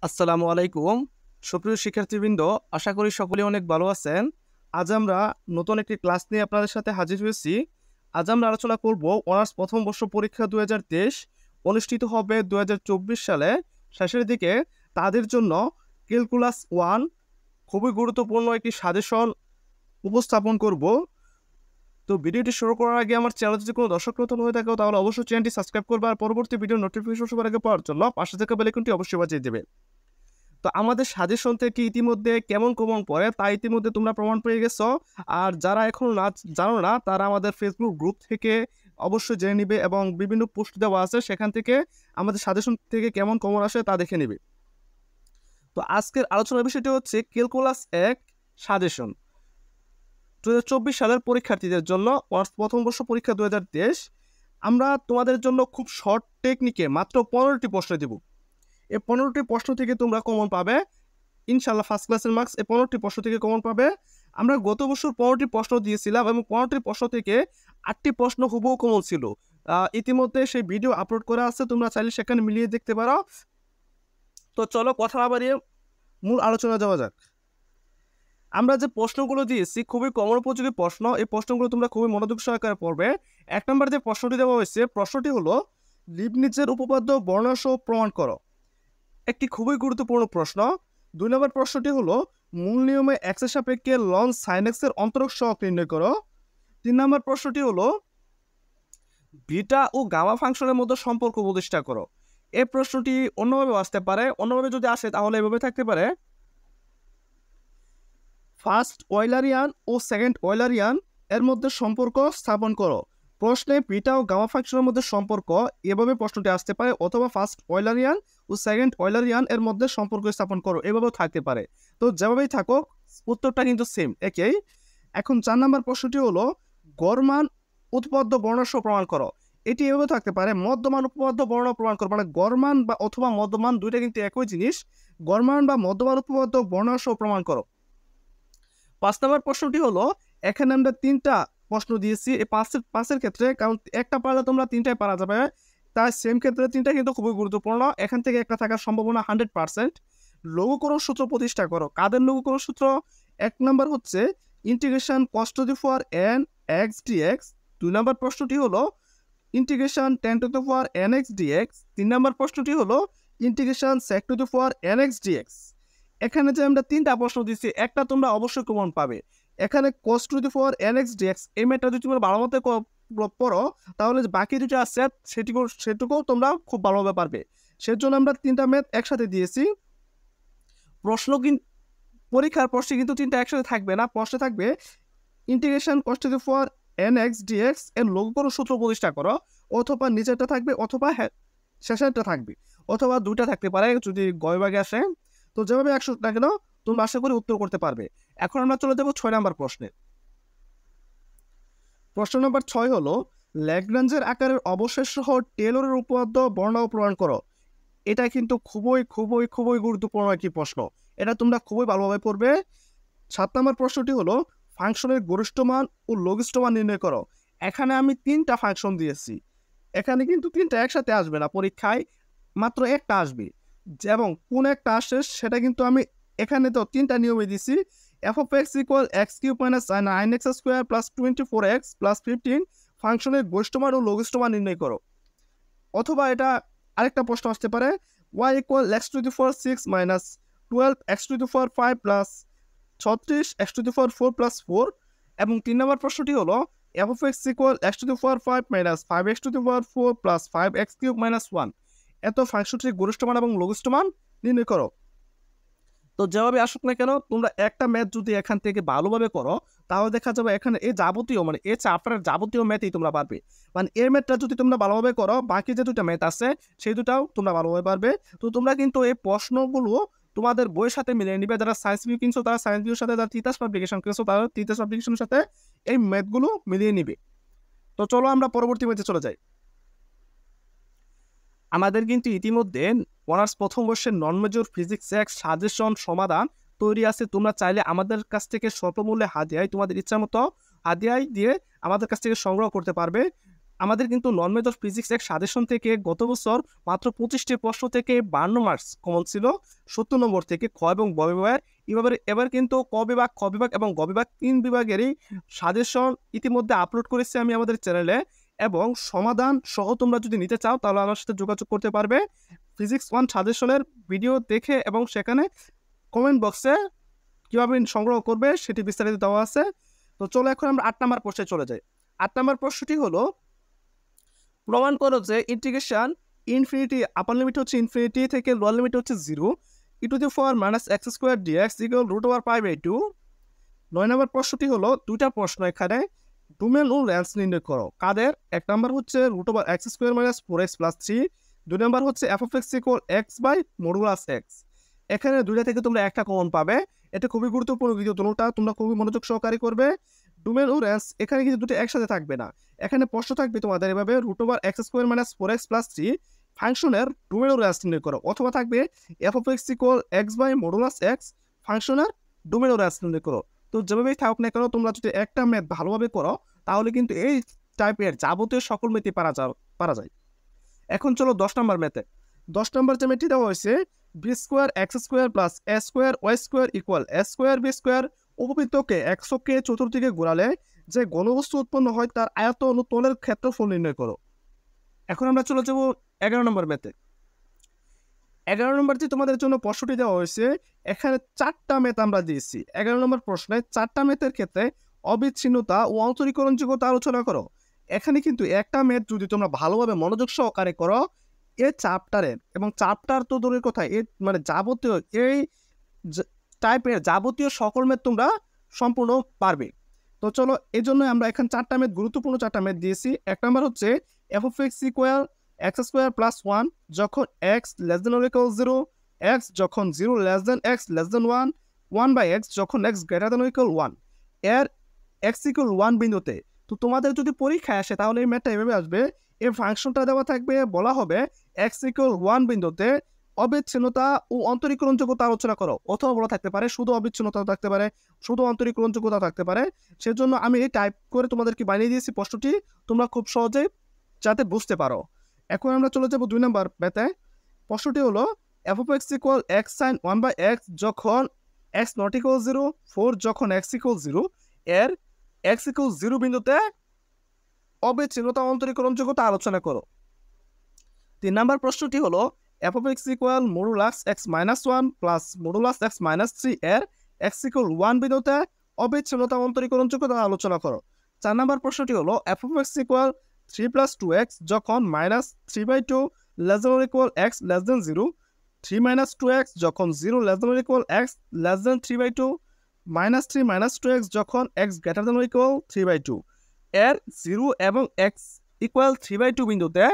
আসসালামু আলাইকুম। সুপ্রিয় শিক্ষার্থীবৃন্দ, আশা করি সকলে অনেক ভালো আছেন। আজ আমরা নতুন একটি ক্লাস নিয়ে আপনাদের সাথে হাজির হয়েছি। আজ আমরা আলোচনা করব অনার্স প্রথম বর্ষ পরীক্ষা 2023 অনুষ্ঠিত হবে 2024 সালে শেষের দিকে। তাদের জন্য ক্যালকুলাস 1 খুবই গুরুত্বপূর্ণ একটি সাজেশন উপস্থাপন করব। তো ভিডিওটি শুরু করার আগে আমার চ্যানেলে যদি কোনো দর্শক নতুন হয়ে থাকে তাহলে অবশ্যই চ্যানেলটি সাবস্ক্রাইব করবে আর পরবর্তী ভিডিও নোটিফিকেশন সবার আগে পাওয়ার জন্য পাশে থাকা বেল আইকনটি অবশ্যই বাজিয়ে দেবে। তো আমাদের সাজেশন থেকে ইতিমধ্যে কেমন কমন পড়ে তা ইতিমধ্যে তোমরা প্রমাণ পেয়ে গেছো। আর যারা এখনো জানো না তারা আমাদের ফেসবুক গ্রুপ থেকে অবশ্যই জেনে নিবে এবং বিভিন্ন পোস্ট দেওয়া আছে সেখান থেকে আমাদের সাজেশন থেকে কেমন কমন আসে তা দেখে নিবে। তো আজকের আলোচনার বিষয়টি হচ্ছে ক্যালকুলাস 1 সাজেশন 2024 সালের পরীক্ষার্থীদের জন্য প্রথম বর্ষ পরীক্ষা 2023। আমরা তোমাদের জন্য খুব শর্ট টেকনিকে মাত্র 15টি প্রশ্ন দেব। এই 15টি প্রশ্ন থেকে তোমরা কমন পাবে ইনশাল্লাহ। ফার্স্ট ক্লাসের মার্কস এই 15টি প্রশ্ন থেকে কমন পাবে। আমরা গত বছর 15টি প্রশ্ন দিয়েছিলাম এবং 15টি প্রশ্ন থেকে 8টি প্রশ্ন হুবহু কমন ছিল। ইতিমধ্যে সেই ভিডিও আপলোড করা আছে, তোমরা চাইলে সেখানে মিলিয়ে দেখতে পারো। তো চলো কথা না বাড়িয়ে মূল আলোচনা যাওয়া যাক। আমরা যে প্রশ্নগুলো দিয়েছি খুবই কমন উপযোগী প্রশ্ন। এই প্রশ্নগুলো তোমরা খুবই মনোযোগ সহকারে পড়বে। 1 নম্বর যে প্রশ্নটি দেওয়া হয়েছে, প্রশ্নটি হলো লিবনিজের উপপাদ্য বর্ণনাসহ প্রমাণ করো। একটি খুবই গুরুত্বপূর্ণ প্রশ্ন। 2 নম্বর প্রশ্নটি হলো মূল নিয়মে এক্স এর সাপেক্ষে লন সাইন এক্স এর অন্তরক সহগ নির্ণয় করো। 3 নম্বর প্রশ্নটি হলো বিটা ও গামা ফাংশনের মধ্যে সম্পর্ক প্রতিষ্ঠা করো। এই প্রশ্নটি অন্যভাবে আসতে পারে, অন্যভাবে যদি আসে তাহলে এভাবে থাকতে পারে, ফার্স্ট ওয়েলারিয়ান ও সেকেন্ড ওয়েলারিয়ান এর মধ্যে সম্পর্ক স্থাপন করো। প্রশ্নে বিটা ও গামা ফাংশনের মধ্যে সম্পর্ক এভাবে প্রশ্নটি আসতে পারে, অথবা ফার্স্ট ওয়েলারিয়ান ও সেকেন্ড ওয়েলারিয়ান এর মধ্যে সম্পর্ক স্থাপন করো, এভাবেও থাকতে পারে। তো যেভাবেই থাকুক উত্তরটা কিন্তু সেম, একই। এখন 4 নম্বর প্রশ্নটি হলো গড় মান উপপাদ্য বর্ণনাসহ প্রমাণ করো। এটি এভাবে থাকতে পারে মধ্যমান উপপাদ্য বর্ণনা প্রমাণ করো, মানে গড় মান বা অথবা মধ্যমান দুইটা কিন্তু একই জিনিস। গড় মান বা মধ্যমান উপপাদ্য বর্ণনাসহ প্রমাণ করো। 5 নম্বর প্রশ্নটি হলো এখানে আমরা 3টা প্রশ্ন দিয়েছি এই পাঁচের ক্ষেত্রে, কারণ একটা পারলে তোমরা 3টাই পারা যাবে, তাই সেম ক্ষেত্রে 3টা কিন্তু খুবই গুরুত্বপূর্ণ। এখান থেকে একটা থাকার সম্ভাবনা 100%। লঘুকরণ সূত্র প্রতিষ্ঠা করো। কাদের লঘুকরণ সূত্র? 1 নম্বর হচ্ছে integration cos to the power n x dx। 2 নম্বর প্রশ্নটি হলো integration tan to the power nx dx। 3 নম্বর প্রশ্নটি হলো integration sec to the power nx dx। এখানে যে আমরা 3টা প্রশ্ন দিচ্ছি, একটা তোমরা অবশ্যই কমন পাবে। এখানে cos to the power nx dx এই ম্যাথটা যদি তোমরা ভালো মতো পড়ো তাহলে বাকি দুটো আছে সেটুকুও তোমরা খুব ভালোভাবে পারবে। সেজন্য আমরা 3টা ম্যাথ একসাথে দিয়েছি। প্রশ্ন কিন্তু পরীক্ষার প্রশ্নে কিন্তু 3টা একসাথে থাকবে না, প্রশ্নে থাকবে integration cos to the power nx dx এর লঘুকরণ সূত্র প্রতিষ্ঠা করো, অথবা নিচেরটা থাকবে অথবা শেষেরটা থাকবে, অথবা দুইটা থাকতে পারে যদি গয়ভাগে আসে। তো যেভাবে 100 না কেন তোমরা আশা করি উত্তর করতে পারবে। এখন আমরা চলে যাব 6 নম্বর প্রশ্নে। প্রশ্ন নম্বর 6 হলো ল্যাগ্রাঞ্জের আকারের অবশেষ সহ টেলরের উপপাদ্য বর্ণনা ও প্রমাণ করো। এটা কিন্তু খুবই খুবই খুবই গুরুত্বপূর্ণ একটি প্রশ্ন, এটা তোমরা খুবই ভালোভাবে পড়বে। 7 নম্বর প্রশ্নটি হলো ফাংশনের গরিষ্ঠ মান ও লঘিষ্ঠ মান নির্ণয় করো। এখানে আমি 3টা ফাংশন দিয়েছি, এখানে কিন্তু 3টা একসাথে আসবে না, পরীক্ষায় মাত্র একটা আসবে। এবং কোন একটা আসে সেটা কিন্তু আমি এখানে তো 3টা নিয়মে দিছি। f of x equal x cube minus 9x square plus 24x plus 15 ফাংশনের গরিষ্ঠ মান ও লঘিষ্ঠ মান নির্ণয় করো। অথবা এটা আরেকটা প্রশ্ন আসতে পারে y equal x to the power 6 minus 12 x to the power 5 plus 36 x to the power 4 plus 4। এবং 3 নম্বর প্রশ্নটি হলো f of x equal x to the power 5 minus 5x to the power 4 plus 5x cube minus 1। এত ফাংশনটির গরিষ্ঠ মান এবং লঘিষ্ঠ মান নির্ণয় করো। তো যেভাবে আসুক না কেন তোমরা একটা ম্যাথ যদি এখান থেকে ভালোভাবে করো তাহলে দেখা যাবে এখানে এই যাবতীয় মানে এই চ্যাপ্টারের যাবতীয় ম্যাথই তোমরা পারবে। মানে এই ম্যাথটা যদি তোমরা ভালোভাবে করো বাকি যে দুটো ম্যাথ আছে সেই দুটাও তোমরা ভালোভাবে পারবে। তো তোমরা কিন্তু এই প্রশ্নগুলো তোমাদের বইয়ের সাথে মিলিয়ে নিবে। যারা সায়েন্স ভিউ কিনছো তারা সায়েন্স ভিউর সাথে, যারা তিতাস পাবলিকেশন কিনছো তারা তিতাস পাবলিকেশনের সাথে এই ম্যাথগুলো মিলিয়ে নিবে। তো চলো আমরা পরবর্তী ম্যাথে চলে যাই। আমাদের কিন্তু ইতিমধ্যে অনার্স প্রথম বর্ষের নন মেজর ফিজিক্স এক সাজেশন সমাধান তৈরি আছে। তোমরা চাইলে আমাদের কাছ থেকে স্বল্প মূল্যে হাদিয়ায় তোমাদের ইচ্ছা মতো হাদিয়ায় দিয়ে আমাদের কাছ থেকে সংগ্রহ করতে পারবে। আমাদের কিন্তু নন মেজর ফিজিক্স এক সাজেশন থেকে গত বছর মাত্র 25টি প্রশ্ন থেকে 52 মার্কস কমন ছিল 70 নম্বর থেকে খ এবং গ বিভাগের। এবার কিন্তু ক বিভাগ, খ বিভাগ এবং গ বিভাগ 3 বিভাগেরই সাজেশন ইতিমধ্যে আপলোড করেছি আমি আমাদের চ্যানেলে, এবং সমাধান সহ তোমরা যদি নিতে চাও তাহলে আমার সাথে যোগাযোগ করতে পারবে। ফিজিক্স 1 সাজেশনের ভিডিও দেখে এবং সেখানে কমেন্ট বক্সে কীভাবে সংগ্রহ করবে সেটি বিস্তারিত দেওয়া আছে। তো চলো এখন আমরা 8 নম্বর প্রশ্নে চলে যাই। 8 নম্বর প্রশ্নটি হলো, প্রমাণ করো যে ইন্টিগ্রেশন ইনফিনিটি আপার লিমিট হচ্ছে ইনফিনিটি থেকে লোয়ার লিমিট হচ্ছে 0 e⁻x² dx √π/2। 9 নম্বর প্রশ্নটি হলো, দুইটা প্রশ্ন এখানে, ডোমেন ও রেঞ্জ নির্ণয় করো। কাদের? 1 নম্বর হচ্ছে √x² - 4x + 3, 2 নম্বর হচ্ছে f(x) = x/(x)। এখানে দুইটা থেকে তোমরা একটা কমন পাবে। এটা খুবই গুরুত্বপূর্ণ ভিডিও, দুটোটা তোমরা খুবই মনোযোগ সহকারে করবে। ডোমেন ও রেঞ্জ এখানে কিন্তু দুটো একসাথে থাকবে না, এখানে প্রশ্ন থাকবে তোমাদের এভাবে √x² - 4x + 3 ফাংশনের ডোমেন ও রেঞ্জ নির্ণয় করো, অথবা থাকবে f(x) = x/(x) ফাংশনের ডোমেন ও রেঞ্জ নির্ণয় করো। তো যেভাবেই থাকুক না কেন তোমরা যদি একটা ম্যাথ ভালোভাবে করো তাহলে কিন্তু এই টাইপের যাবতীয় সকল ম্যাথই পারা যায়। এখন চলো 10 নম্বর ম্যাথে। 10 নম্বর যে ম্যাথটি দেওয়া হয়েছে, b² x² + a² y² = a²b² উপবৃত্তকে এককে চতুর্দিকে ঘোরালে যে ঘনবস্তু উৎপন্ন হয় তার আয়তন ও তলের ক্ষেত্রফল নির্ণয় করো। এখন আমরা চলে যাব 11 নম্বর ম্যাথে। 11 নম্বরটি তোমাদের জন্য প্রশ্নটি দেওয়া হয়েছে, এখানে 4টা ম্যাথ আমরা দিয়েছি। 11 নম্বর প্রশ্নে 4টা ম্যাথের ক্ষেত্রে অবিচ্ছিন্নতা ও অন্তরীকরণযোগ্যতা আলোচনা করো। এখানে কিন্তু একটা ম্যাথ যদি তোমরা ভালোভাবে মনোযোগ সহকারে করো, এই চ্যাপ্টারের এবং চ্যাপ্টার তো দূরের কথা, মানে যাবতীয় এই টাইপের যাবতীয় সকল ম্যাথ তোমরা সম্পূর্ণ পারবে। তো চলো, এই জন্য আমরা এখানে 4টা ম্যাথ, গুরুত্বপূর্ণ 4টা ম্যাথ দিয়েছি। 1 নম্বর হচ্ছে f(x) = x² + 1 যখন x <= 0, x যখন 0 x <= 1, 1/x যখন x > 1 এর x = 1 বিন্দুতে। তো তোমাদের যদি পরীক্ষায় আসে তাহলে এই ম্যাথটা এভাবে আসবে, এই ফাংশনটা দেওয়া থাকবে, বলা হবে x = 1 বিন্দুতে অবিচ্ছিন্নতা ও অন্তরীকরণযোগ্যতা আলোচনা করো, অথবা বলা থাকতে পারে শুধু অবিচ্ছিন্নতা থাকতে পারে, শুধু অন্তরীকরণযোগ্যতা থাকতে পারে। সেজন্য আমি এই টাইপ করে তোমাদেরকে বানিয়ে দিয়েছি প্রশ্নটি, তোমরা খুব সহজেই যাতে বুঝতে পারো। এখন আমরা চলে যাব 2 নম্বর ম্যাথে। প্রশ্নটি হলো, f(x) = x sin 1/x যখন x ≠ 0, 4 যখন x = 0 এর x = 0 বিন্দুতে অবিচ্ছিন্নতা অন্তরীকরণযোগ্যতা আলোচনা করো। 3 নম্বর প্রশ্নটি হলো, f(x) = (x - 1 + (x - 3) এর x = 1 বিন্দুতে অবিচ্ছিন্নতা অন্তরীকরণযোগ্যতা আলোচনা করো। 4 নম্বর প্রশ্নটি হলো, f(x) = 3 + 2x যখন -3/2 <= x <= 0, 3 - 2x যখন 0 <= x <3/2, -3 - 2x যখন x > 3/2 এর 0 এবং x = 3/2 বিন্দুতে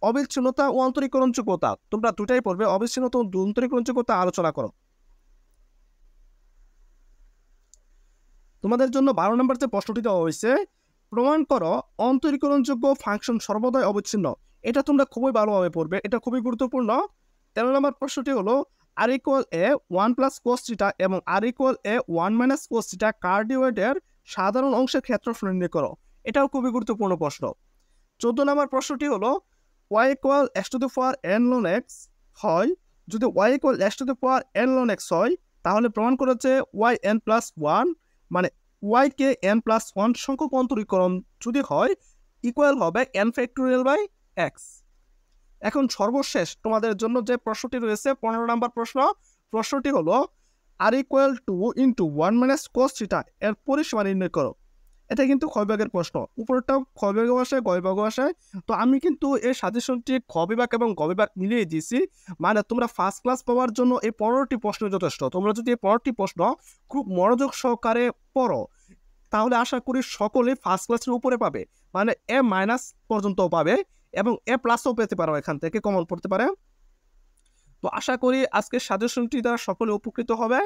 অবিচ্ছিন্নতা ও অন্তরীকরণযোগ্যতা, তোমরা দুটাই পড়বে, অবিচ্ছিন্নতা ও অন্তরীকরণযোগ্যতা আলোচনা করো। তোমাদের জন্য 12 নম্বর যে প্রশ্নটি দেওয়া হয়েছে, প্রমাণ করো অন্তরীকরণযোগ্য ফাংশন সর্বদাই অবিচ্ছিন্ন। এটা তোমরা খুবই ভালোভাবে পড়বে, এটা খুবই গুরুত্বপূর্ণ। 13 নম্বর প্রশ্নটি হলো, r = a 1 + cos θ এবং r = a 1 - cos θ কার্ডিওয়েডের সাধারণ অংশের ক্ষেত্রফল নির্ণয় করো। এটাও খুবই গুরুত্বপূর্ণ প্রশ্ন। 14 নম্বর প্রশ্নটি হলো, y = x⁴n ln x হয়, যদি y = x⁴n ln x হয় তাহলে প্রমাণ করো যে yn+1 মানে y কে n+1 সংখ্যক অন্তরীকরণ যদি হয় ইকুয়াল হবে n⁴x। এখন সর্বশেষ তোমাদের জন্য যে প্রশ্নটি রয়েছে 15 নম্বর প্রশ্নটি হলো, r = 1 - cos θ এর পরিসীমা নির্ণয় করো। এটা কিন্তু খ বিভাগের প্রশ্ন, উপরেরটাও খ বিভাগও আসে, গ বিভাগও আসে। তো আমি কিন্তু এই সাজেশনটি খ বিভাগ এবং গ বিভাগ মিলিয়ে দিয়েছি, মানে তোমরা ফার্স্ট ক্লাস পাওয়ার জন্য এই 15টি প্রশ্ন যথেষ্ট। তোমরা যদি এই 15টি প্রশ্ন খুব মনোযোগ সহকারে পড়ো তাহলে আশা করি সকলে ফার্স্ট ক্লাসের উপরে পাবে, মানে A- পর্যন্তও পাবে এবং A+ও পেতে পারো, এখান থেকে কমন পড়তে পারে। তো আশা করি আজকের সাজেশনটি দ্বারা সকলে উপকৃত হবে।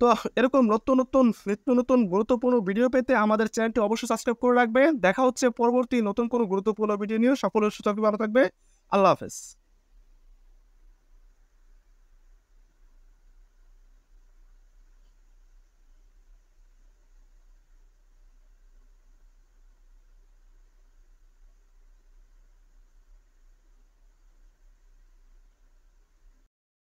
তো এরকম নিত্য নতুন গুরুত্বপূর্ণ ভিডিও পেতে আমাদের চ্যানেলটি অবশ্যই সাবস্ক্রাইব করে রাখবে। দেখা হচ্ছে পরবর্তী নতুন কোনো গুরুত্বপূর্ণ ভিডিও নিয়ে। সকলের সুস্থ থাকবে, ভালো থাকবে। আল্লাহ হাফেজ।